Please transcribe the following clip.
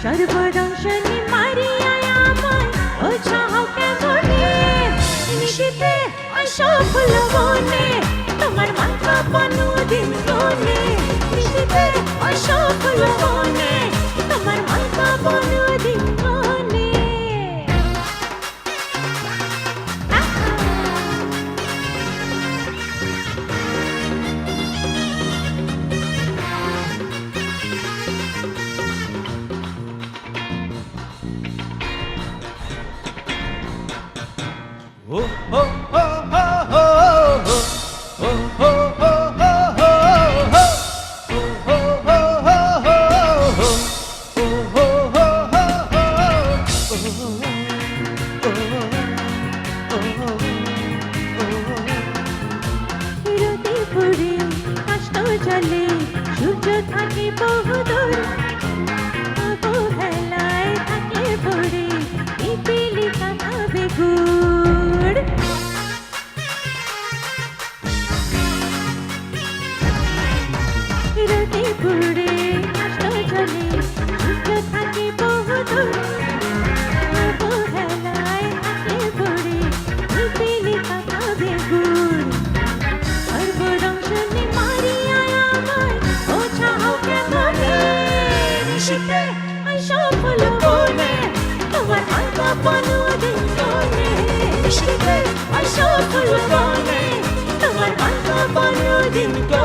সর্বদংশনে মারিয়ায় আমায় ওঝাও কেমনে নিশিতে অসফল বনে তোমার মাথা পানো দিন গনে নিশিতে অসফল বনে তোমার মাথা পানো দিন গনে চলে সূর্য থাকে বহুদূর অবহেলায় থাকে ভরে পিপিলিকা খাবে গুড় রোদে পুড়ে কষ্ট চলে সূর্য থাকে বহুদূর অবহেলায় থাকে ভরে পিপিলিকা খাবে গুড় সর্বদংশনে মারিয়ায় আমায় ওঝাও কেমনে নিশিতে অসফল বনে তোমার মাথা পানো দিন গনে নিশিতে অসফল বনে তোমার মাথা পানো দিন গনে